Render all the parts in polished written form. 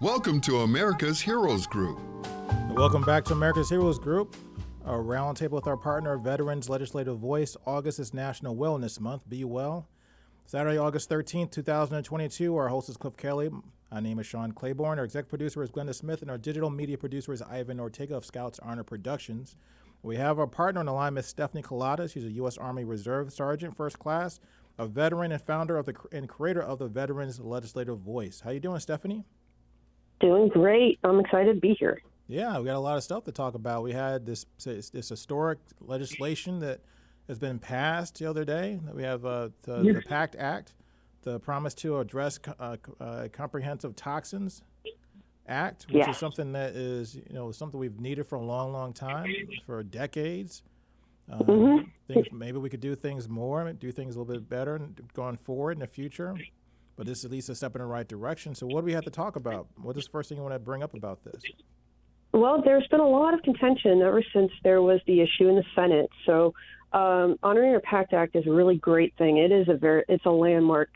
Welcome to America's Heroes Group. Welcome back to America's Heroes Group, a roundtable with our partner, Veterans Legislative Voice. August is National Wellness Month. Be well. Saturday, August 13th, 2022. Our host is Kelley. My name is Claiborne. Our executive producer is Glenda Smith, and our digital media producer is Ortega of Scouts Honor Productions. We have our partner on the line, Ms. Stephanie Kalota. She's a U.S. Army Reserve Sergeant, First Class, a veteran and founder of and creator of the Veterans Legislative Voice. How you doing, Stephanie? Doing great. I'm excited to be here. Yeah, we got a lot of stuff to talk about. We had this historic legislation that has been passed the other day. We have the PACT Act, the Promise to Address Comprehensive Toxins Act, which is something that is, something we've needed for a long, long time, for decades. Think maybe we could do things more, do things a little bit better going forward in the future. But this is at least a step in the right direction. So what do we have to talk about? What is the first thing you want to bring up about this? Well, there's been a lot of contention ever since there was the issue in the Senate. So honoring the PACT Act is a really great thing. It's a landmark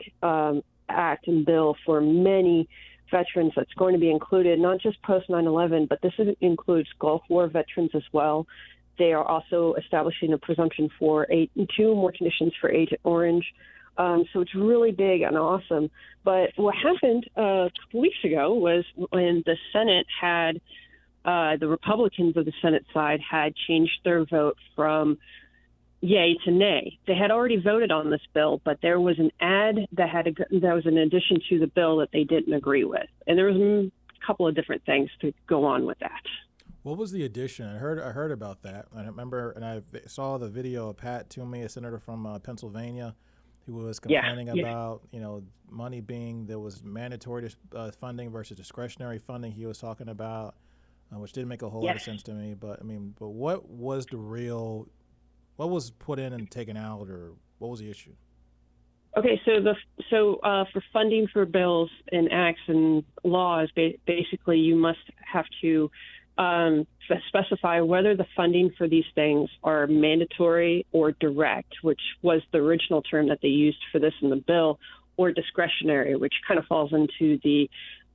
act and bill for many veterans that's going to be included, not just post 9/11, but this includes Gulf War veterans as well. They are also establishing a presumption for 2 more conditions for Agent Orange. So it's really big and awesome. But what happened a couple weeks ago was when the Senate had the Republicans of the Senate side had changed their vote from yay to nay. They had already voted on this bill, but there was an ad that was an addition to the bill that they didn't agree with. And there was a couple of different things to go on with that. What was the addition? I heard about that. I remember, and I saw the video of Pat Toomey, a senator from Pennsylvania, who was complaining about, money there was mandatory funding versus discretionary funding he was talking about, which didn't make a whole lot of sense to me. But what was what was put in and taken out, or what was the issue? Okay, so for funding for bills and acts and laws, basically you must have to specify whether the funding for these things are mandatory or direct, which was the original term that they used for this in the bill, or discretionary, which kind of falls into the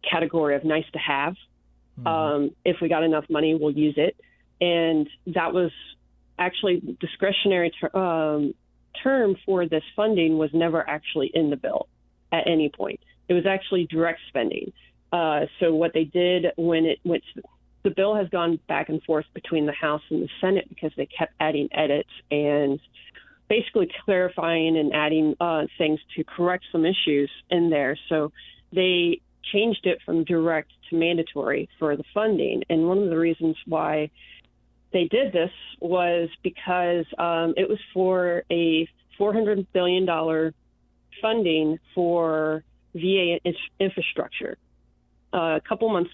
category of nice to have. If we got enough money, we'll use it. And that was actually discretionary term for this funding was never actually in the bill at any point. It was actually direct spending. So what they did when the bill has gone back and forth between the House and the Senate because they kept adding edits and basically clarifying and adding things to correct some issues in there. So they changed it from direct to mandatory for the funding. And one of the reasons why they did this was because it was for a $400 billion funding for VA infrastructure. A couple months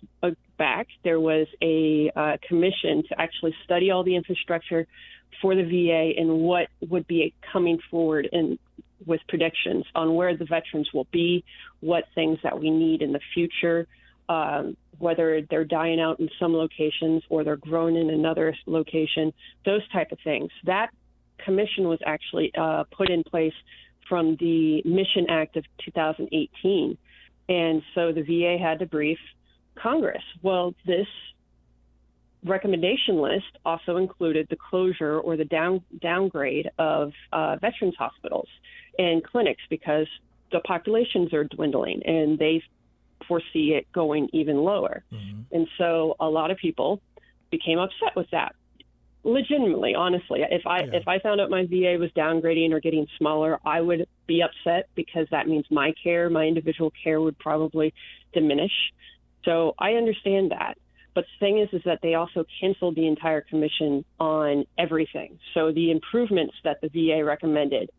back, there was a commission to actually study all the infrastructure for the VA and what would be coming forward with predictions on where the veterans will be, what things that we need in the future, whether they're dying out in some locations or they're growing in another location, those type of things. That commission was actually put in place from the Mission Act of 2018. And so the VA had to brief Congress. Well, this recommendation list also included the closure or the downgrade of veterans hospitals and clinics because the populations are dwindling and they foresee it going even lower. And so a lot of people became upset with that. Legitimately, honestly, if I found out my VA was downgrading or getting smaller, I would be upset because that means my individual care would probably diminish. So I understand that. But the thing is that they also canceled the entire commission on everything. So the improvements that the VA recommended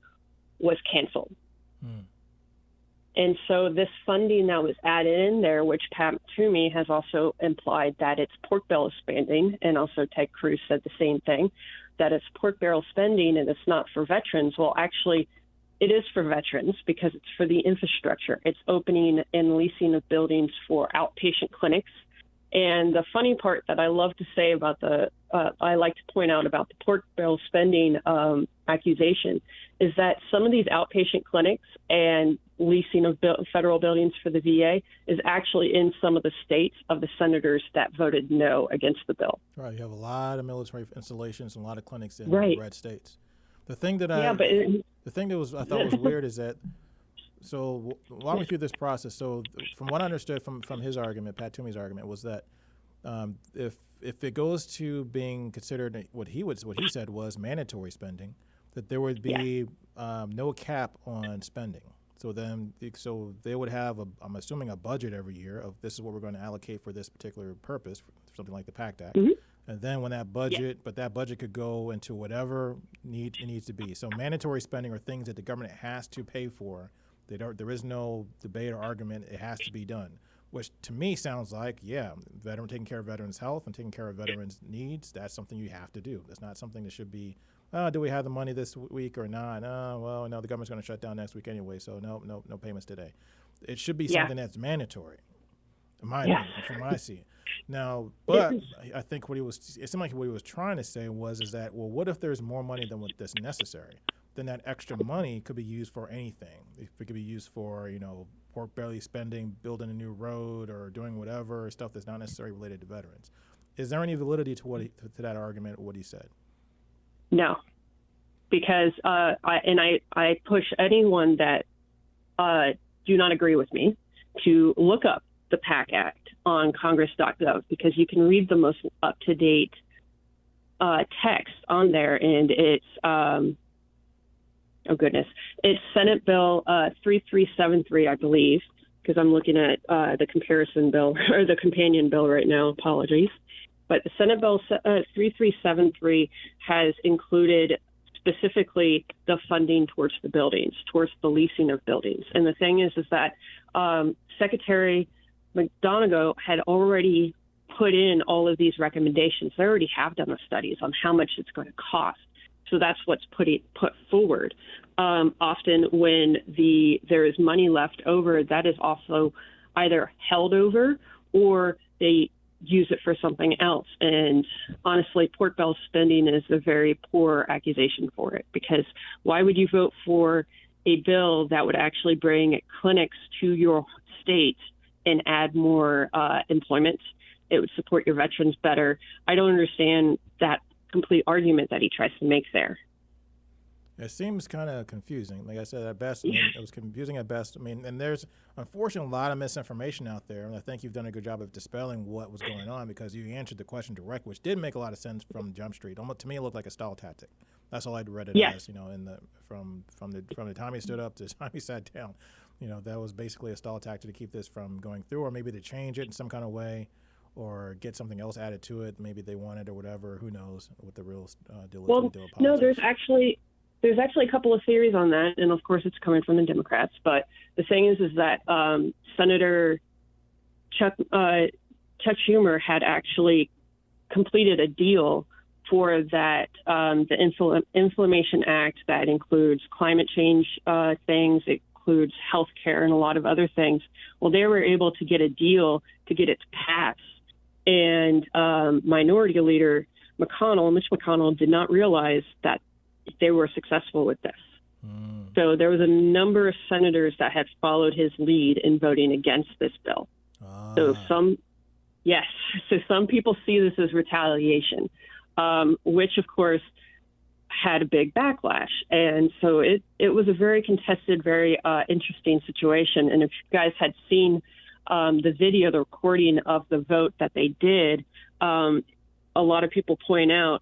was canceled. And so this funding that was added in there, which Pat Toomey has also implied that it's pork barrel spending, and also Ted Cruz said the same thing, that it's pork barrel spending and it's not for veterans. Well, actually, it is for veterans because it's for the infrastructure. It's opening and leasing of buildings for outpatient clinics And the funny part that I love to say about I like to point out about the pork bill spending accusation is that some of these outpatient clinics and leasing of federal buildings for the VA is actually in some of the states of the senators that voted no against the bill. Right. You have a lot of military installations and a lot of clinics in red states. The thing that I thought was weird is that, so walk me through this process. So from what I understood from his argument, Pat Toomey's argument, was that if it goes to being considered what he said was mandatory spending, that there would be no cap on spending. So they would have, I'm assuming, a budget every year of this is what we're going to allocate for this particular purpose, for something like the PACT Act. Mm-hmm. And then when that budget, but that budget could go into whatever it needs to be. So mandatory spending are things that the government has to pay for. There is no debate or argument. It has to be done, which to me sounds like, taking care of veterans' health and taking care of veterans' needs, that's something you have to do. That's not something that should be, do we have the money this week or not? Well, no, the government's going to shut down next week anyway, so no payments today. It should be something that's mandatory, in my opinion, from what I see. Now, but I think it seemed like what he was trying to say is that, well, what if there's more money than what's necessary? Then that extra money could be used for anything. It could be used for, pork belly spending, building a new road, or doing whatever stuff that's not necessarily related to veterans. Is there any validity to that argument or what he said? No, because I push anyone that do not agree with me to look up the PACT Act on Congress.gov, because you can read the most up-to-date text on there, and it's it's Senate Bill 3373, I believe, because I'm looking at the comparison bill or the companion bill right now. Apologies. But the Senate Bill 3373 has included specifically the funding towards the buildings, towards the leasing of buildings. And the thing is that Secretary McDonough had already put in all of these recommendations. They already have done the studies on how much it's going to cost. So that's what's put forward. Often when there is money left over, that is also either held over or they use it for something else. And honestly, pork bill spending is a very poor accusation for it, because why would you vote for a bill that would actually bring clinics to your state and add more employment? It would support your veterans better. I don't understand that complete argument that he tries to make there. It seems kind of confusing. Like I said, at best, it was confusing at best. And there's, unfortunately, a lot of misinformation out there, and I think you've done a good job of dispelling what was going on, because you answered the question direct, which did make a lot of sense from Jump Street. Almost, to me, it looked like a stall tactic. That's all I'd read it as. From the time he stood up to the time he sat down, that was basically a stall tactic to keep this from going through, or maybe to change it in some kind of way, or get something else added to it. Maybe they want it or whatever. Who knows what the real deal is? Well, no, there's actually a couple of theories on that, and of course it's coming from the Democrats. But the thing is that Senator Chuck Schumer had actually completed a deal for that, the Inflammation Act that includes climate change things, it includes health care and a lot of other things. Well, they were able to get a deal to get it passed. And Minority Leader Mitch McConnell, did not realize that they were successful with this. So there was a number of senators that had followed his lead in voting against this bill. So some people see this as retaliation, which of course had a big backlash. And so it was a very contested, very interesting situation. And if you guys had seen the video, the recording of the vote that they did, a lot of people point out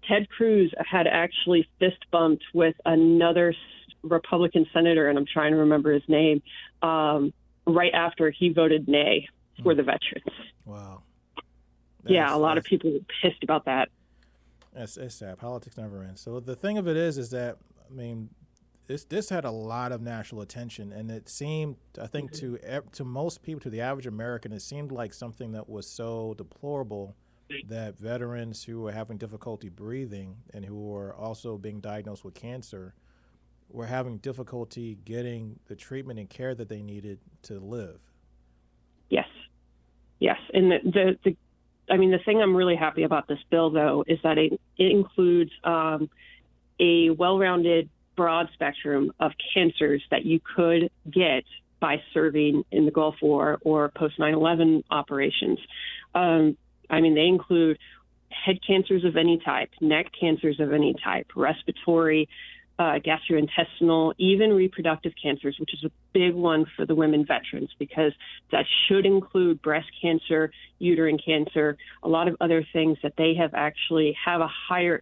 Ted Cruz had actually fist bumped with another Republican senator, and I'm trying to remember his name, right after he voted nay for the veterans. Wow. A lot of people were pissed about that. It's sad. Politics never ends. So the thing of it is that, this had a lot of national attention, and it seemed, I think, to most people, to the average American, it seemed like something that was so deplorable that veterans who were having difficulty breathing and who were also being diagnosed with cancer were having difficulty getting the treatment and care that they needed to live. Yes. Yes, and the thing I'm really happy about this bill, though, is that it includes a well-rounded, broad spectrum of cancers that you could get by serving in the Gulf War or post 9/11 operations. They include head cancers of any type, neck cancers of any type, respiratory, gastrointestinal, even reproductive cancers, which is a big one for the women veterans, because that should include breast cancer, uterine cancer, a lot of other things that they have a higher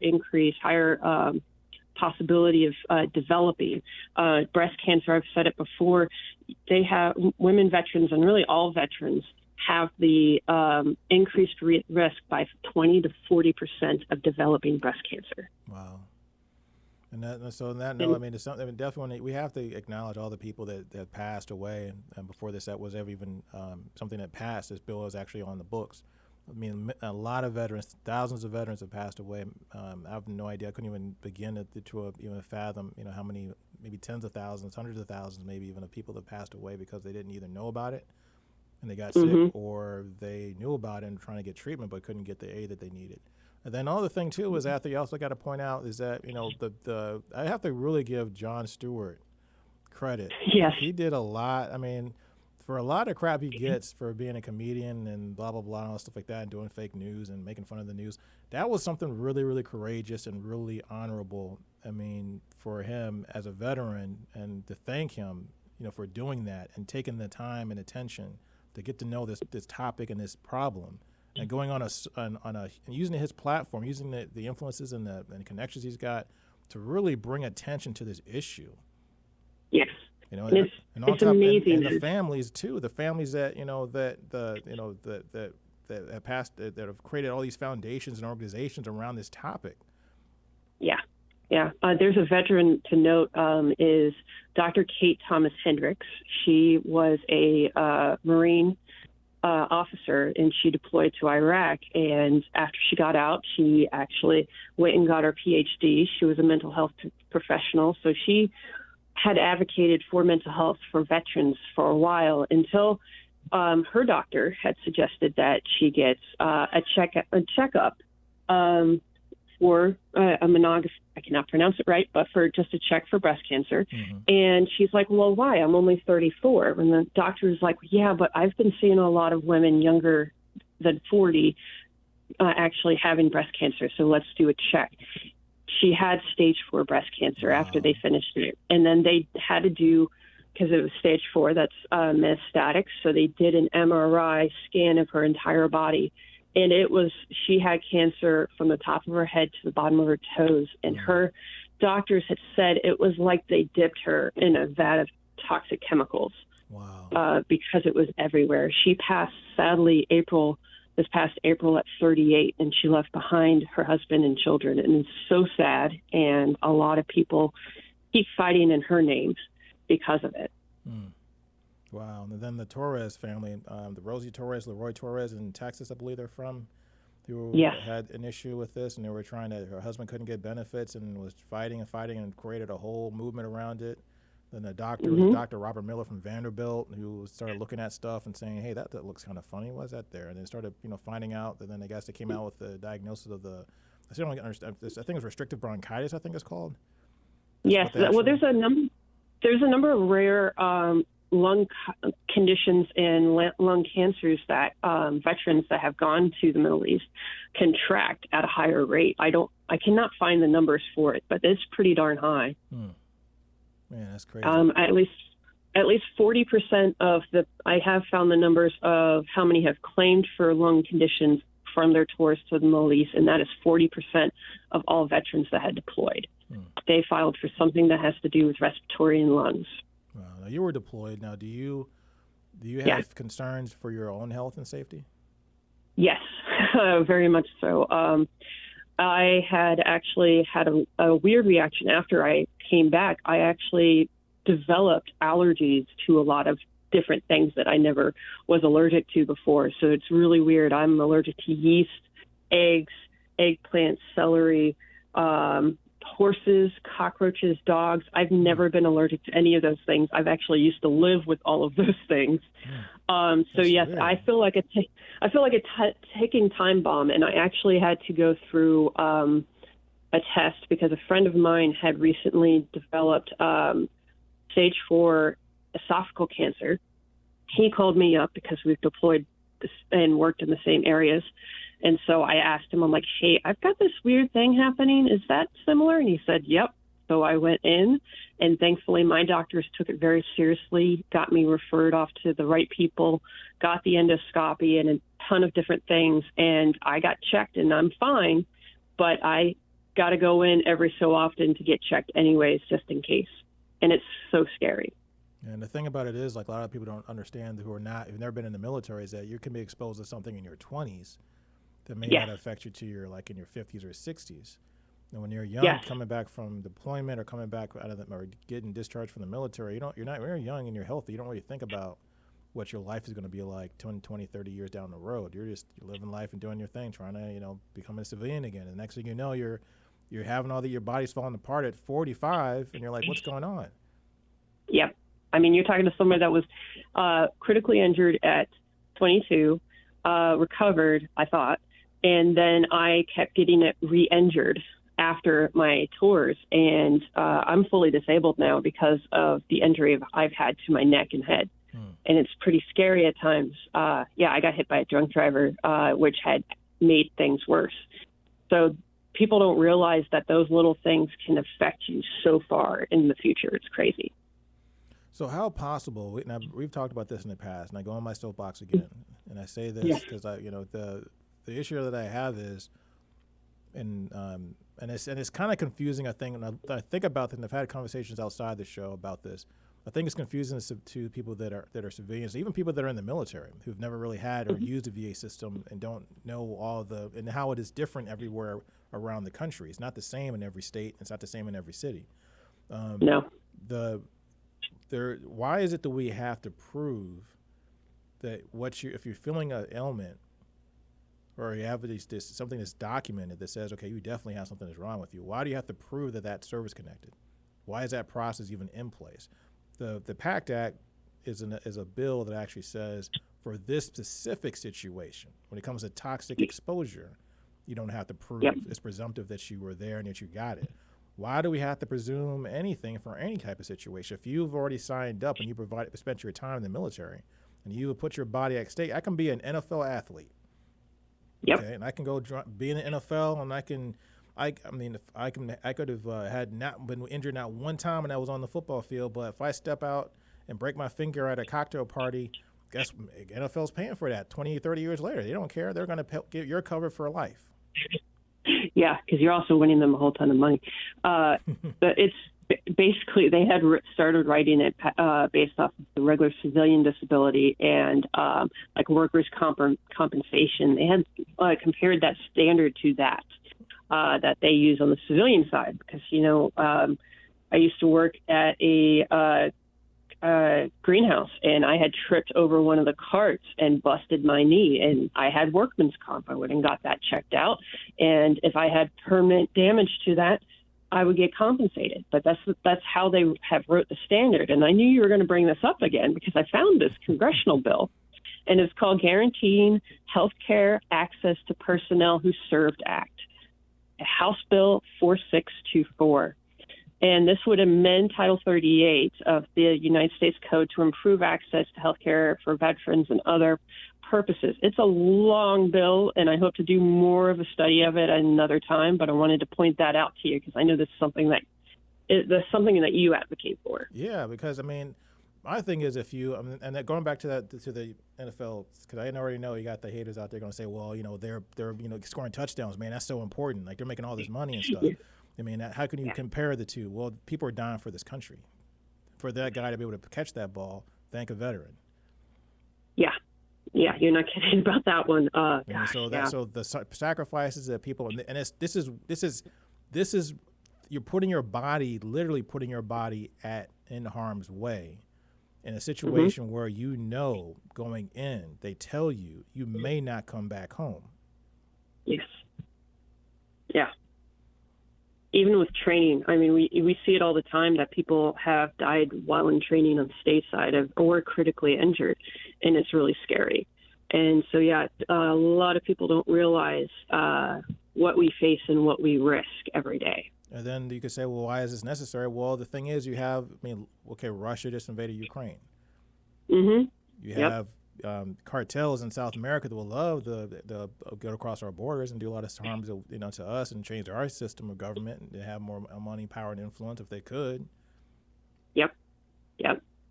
possibility of developing. Breast cancer, I've said it before, women veterans, and really all veterans, have the increased risk by 20 to 40% of developing breast cancer. Wow. And on that note, it's something definitely we have to acknowledge all the people that passed away, and before that was ever even something that passed. This bill is actually on the books. A lot of veterans, thousands of veterans have passed away. I have no idea. I couldn't even begin to even fathom, how many, maybe tens of thousands, hundreds of thousands, maybe even of people that passed away because they didn't either know about it and they got sick, or they knew about it and trying to get treatment but couldn't get the aid that they needed. And then another thing too is you also got to point out is that I have to really give Jon Stewart credit. Yes, he did a lot. For a lot of crap he gets for being a comedian and blah blah blah and all stuff like that, and doing fake news and making fun of the news, that was something really really courageous and really honorable. For him as a veteran, and to thank him, for doing that and taking the time and attention to get to know this topic and this problem. And going on and using his platform, using the influences and the connections he's got to really bring attention to this issue. Yes, it's amazing. And the families too, the families that that have passed, that have created all these foundations and organizations around this topic. Yeah. There's a veteran to note is Dr. Kate Thomas Hendricks. She was a Marine officer, and she deployed to Iraq. And after she got out, she actually went and got her PhD. She was a mental health professional, so she had advocated for mental health for veterans for a while until her doctor had suggested that she gets a checkup for a monogamy. I cannot pronounce it right, but for just a check for breast cancer. And she's like, well, why? I'm only 34. And the doctor is like, yeah, but I've been seeing a lot of women younger than 40 actually having breast cancer, so let's do a check. She had stage 4 breast cancer after they finished it. And then they had to do, because it was stage 4, that's metastatic, so they did an MRI scan of her entire body. And she had cancer from the top of her head to the bottom of her toes. And her doctors had said it was like they dipped her in a vat of toxic chemicals. Wow. Because it was everywhere. She passed, sadly, this past April at 38, and she left behind her husband and children. And it's so sad. And a lot of people keep fighting in her name because of it. Wow. And then the Torres family, the Rosie Torres, Leroy Torres in Texas, I believe they're from, who had an issue with this, and they were her husband couldn't get benefits and was fighting and created a whole movement around it. Then the doctor, Dr. Robert Miller from Vanderbilt, who started looking at stuff and saying, hey, that looks kind of funny. Why is that there? And then started, finding out that then I guess they came out with the diagnosis of I still don't understand this. I think it's restrictive bronchitis, I think it's called. Yes. Well, there's a number of rare lung conditions and lung cancers that veterans that have gone to the Middle East contract at a higher rate. I cannot find the numbers for it, but it's pretty darn high. Man, that's crazy. At least 40% of I have found the numbers of how many have claimed for lung conditions from their tours to the Middle East, and that is 40% of all veterans that had deployed. They filed for something that has to do with respiratory and lungs. Wow. Now you were deployed. Now, do you have concerns for your own health and safety? Yes, very much so. I had actually had a weird reaction after I came back. I actually developed allergies to a lot of different things that I never was allergic to before. So it's really weird. I'm allergic to yeast, eggs, eggplant, celery, horses, cockroaches, dogs. I've never been allergic to any of those things. I've actually used to live with all of those things. So yes, weird. I feel like a ticking time bomb, and I actually had to go through a test because a friend of mine had recently developed stage 4 esophageal cancer. He called me up because we've deployed and worked in the same areas. And so I asked him, I'm like, hey, I've got this weird thing happening. Is that similar? And he said, yep. So I went in, and thankfully my doctors took it very seriously, got me referred off to the right people, got the endoscopy and a ton of different things. And I got checked, and I'm fine, but I got to go in every so often to get checked anyways, just in case. And it's so scary. And the thing about it is, like, a lot of people don't understand who've never been in the military, is that you can be exposed to something in your 20s that may not affect you to your in your 50s or 60s. And when you're young, coming back from deployment or coming back out of or getting discharged from the military, you're very young and you're healthy. You don't really think about what your life is going to be like 20, 30 years down the road. You're living life and doing your thing, trying to, become a civilian again. And the next thing you know, you're having your body's falling apart at 45, and you're like, what's going on? Yep. I mean, you're talking to somebody that was critically injured at 22, recovered, I thought, and then I kept getting it re-injured after my tours, and I'm fully disabled now because of the injury I've had to my neck and head, and it's pretty scary at times. I got hit by a drunk driver, which had made things worse. So people don't realize that those little things can affect you so far in the future. It's crazy. So how possible, now we've talked about this in the past, and I go on my soapbox again, and I say this because the issue that I have is, and it's kind of confusing, I think, and I think about this, and I've had conversations outside the show about this. I think it's confusing to people that are civilians, even people that are in the military who've never really had or used a VA system and don't know and how it is different everywhere around the country. It's not the same in every state. It's not the same in every city. No. Why is it that we have to prove that if you're feeling an ailment or you have something that's documented that says, okay, you definitely have something that's wrong with you, why do you have to prove that that's service connected? Why is that process even in place? The PACT Act is a bill that actually says for this specific situation, when it comes to toxic exposure, you don't have to prove. It's presumptive that you were there and that you got it. Why do we have to presume anything for any type of situation? If you've already signed up and you spent your time in the military and you put your body at stake, I can be an NFL athlete. Yep. Okay, and I can go be in the NFL, and I could have had not been injured not one time when I was on the football field, but if I step out and break my finger at a cocktail party, guess NFL's paying for that 20, 30 years later. They don't care. They're going to get your cover for life. Yeah, because you're also winning them a whole ton of money. But it's basically they had started writing it based off of the regular civilian disability and like workers' compensation. They had compared that standard to that they use on the civilian side because, I used to work at a greenhouse, and I had tripped over one of the carts and busted my knee, and I had workman's comp. I went and got that checked out, and if I had permanent damage to that, I would get compensated. But that's how they have wrote the standard. And I knew you were going to bring this up again because I found this congressional bill, and it's called Guaranteeing Healthcare Access to Personnel Who Served Act, House Bill 4624. And this would amend Title 38 of the United States Code to improve access to health care for veterans and other purposes. It's a long bill, and I hope to do more of a study of it at another time, but I wanted to point that out to you because I know this is something that you advocate for. Yeah, because, my thing is and going back to the NFL, because I already know you got the haters out there going to say, well, they're scoring touchdowns, man, that's so important. Like, they're making all this money and stuff. How can you compare the two? Well, people are dying for this country. For that guy to be able to catch that ball, thank a veteran. Yeah, you're not kidding about that one. So the sacrifices that people, and this is you're literally putting your body in harm's way in a situation where going in, they tell you may not come back home. Yes. Yeah. even with training, I mean, we see it all the time that people have died while in training on the stateside or critically injured, and it's really scary. And so, yeah, a lot of people don't realize what we face and what we risk every day. And then you could say, well, why is this necessary? Well, the thing is, you have, Russia just invaded Ukraine. Mm-hmm. You have cartels in South America that will love the go across our borders and do a lot of harm to us and change our system of government and to have more money, power, and influence if they could. Yep.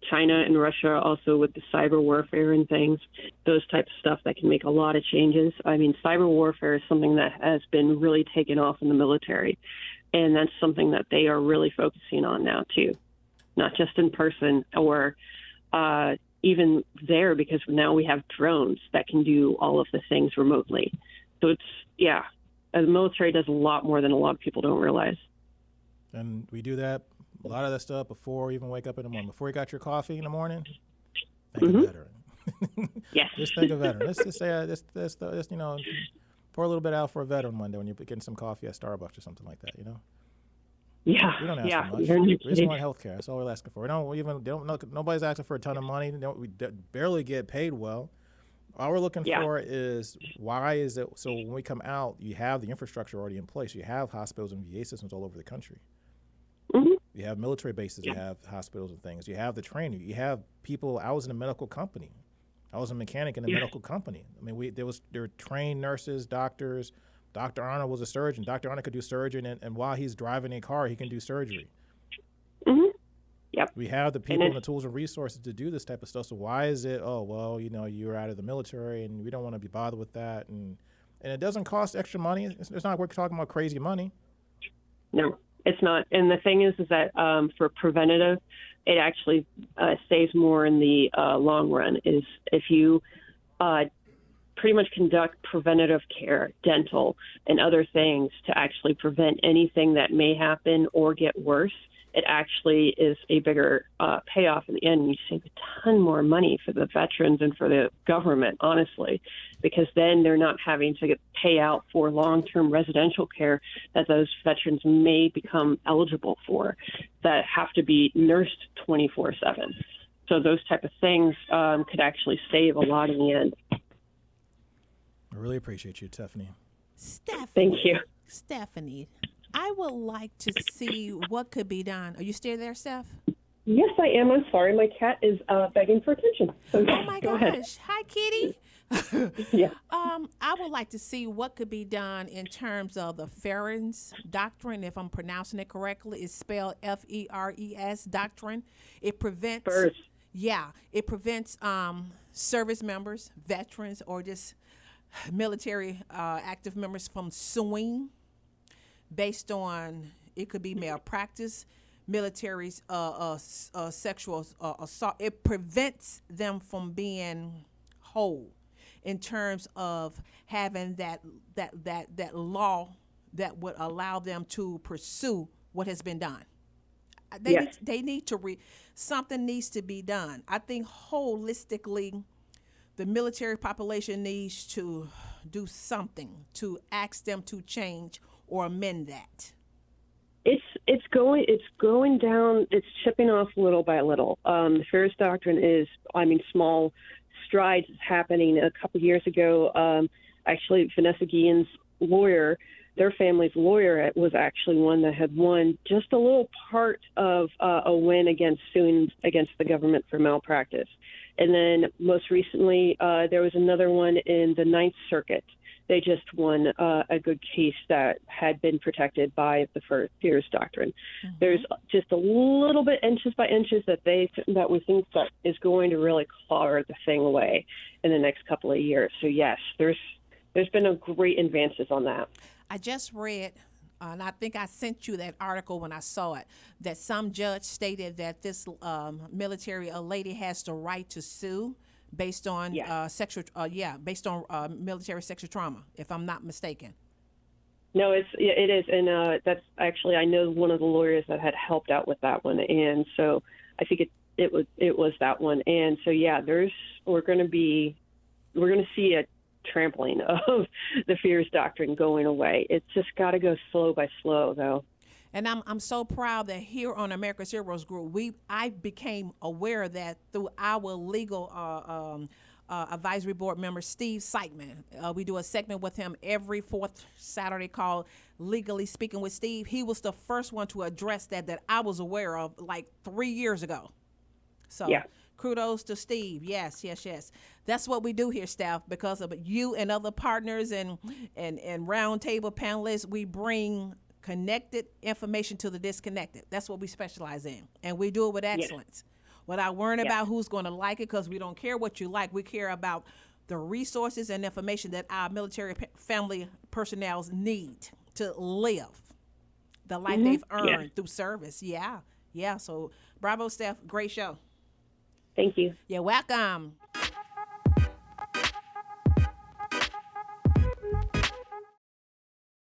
China and Russia also with the cyber warfare and things, those types of stuff that can make a lot of changes. I mean, cyber warfare is something that has been really taken off in the military, and that's something that they are really focusing on now too, not just in person or even there, because now we have drones that can do all of the things remotely. So the military does a lot more than a lot of people don't realize. And we do that, a lot of that stuff before you even wake up in the morning. Before you got your coffee in the morning, think of veteran. Yes. Just think of veteran. Let's just say, pour a little bit out for a veteran one day when you're getting some coffee at Starbucks or something like that, Yeah. We don't ask for much. We just want health care. That's all we're asking for. Nobody's asking for a ton of money. We barely get paid well. All we're looking for is, why is it so when we come out, you have the infrastructure already in place. You have hospitals and VA systems all over the country. Mm-hmm. You have military bases that have hospitals and things. You have the training. You have people. I was in a medical company. I was a mechanic in a medical company. I mean, there were trained nurses, doctors. Dr. Arnold was a surgeon. Dr. Arnold could do surgery, and while he's driving a car, he can do surgery. Mm-hmm. Yep. We have the people and the tools and resources to do this type of stuff. So why is it, you're out of the military and we don't want to be bothered with that? And it doesn't cost extra money. It's not like we're talking about crazy money. No, it's not. And the thing is that for preventative, it actually saves more in the long run. Is if you pretty much conduct preventative care, dental, and other things to actually prevent anything that may happen or get worse, it actually is a bigger payoff in the end. You save a ton more money for the veterans and for the government, honestly, because then they're not having to pay out for long-term residential care that those veterans may become eligible for that have to be nursed 24/7. So those type of things could actually save a lot in the end. I really appreciate you, Stephanie. Thank you. Stephanie, I would like to see what could be done. Are you still there, Steph? Yes, I am. I'm sorry. My cat is begging for attention. So oh, my go gosh. ahead. Hi, kitty. Yeah. I would like to see what could be done in terms of the Ferens doctrine, if I'm pronouncing it correctly. It's spelled F-E-R-E-S doctrine. It prevents... First. Yeah. It prevents service members, veterans, or just military active members from suing based on, it could be malpractice, military sexual assault. It prevents them from being whole in terms of having that law that would allow them to pursue what has been done. They need to something needs to be done. I think holistically, the military population needs to do something to ask them to change or amend that. It's going down. It's chipping off little by little. The Ferris Doctrine is, small strides happening. A couple years ago, actually, Vanessa Guillen's lawyer, their family's lawyer, was actually one that had won just a little part of a win against suing against the government for malpractice. And then most recently, there was another one in the Ninth Circuit. They just won a good case that had been protected by the Ferris Doctrine. Mm-hmm. There's just a little bit, inches by inches, that we think that is going to really claw the thing away in the next couple of years. So yes, there's been a great advances on that. I just read, and I think I sent you that article when I saw it, that some judge stated that this military lady has the right to sue based on based on military sexual trauma, if I'm not mistaken. No, it is, and that's actually, I know one of the lawyers that had helped out with that one, and so I think it was that one, and so we're going to see a trampling of the Ferris Doctrine going away. It's just got to go slow by slow, though. And I'm so proud that here on America's Heroes Group, I became aware of that through our legal advisory board member, Steve Seichman. We do a segment with him every fourth Saturday called Legally Speaking with Steve. He was the first one to address that I was aware of like 3 years ago. So kudos to Steve. Yes. That's what we do here, staff, because of you and other partners and roundtable panelists. We bring connected information to the disconnected. That's what we specialize in, and we do it with excellence. Without worrying about who's going to like it, because we don't care what you like. We care about the resources and information that our military family personnel need to live the life they've earned through service. So bravo, staff. Great show. Thank you. You're welcome.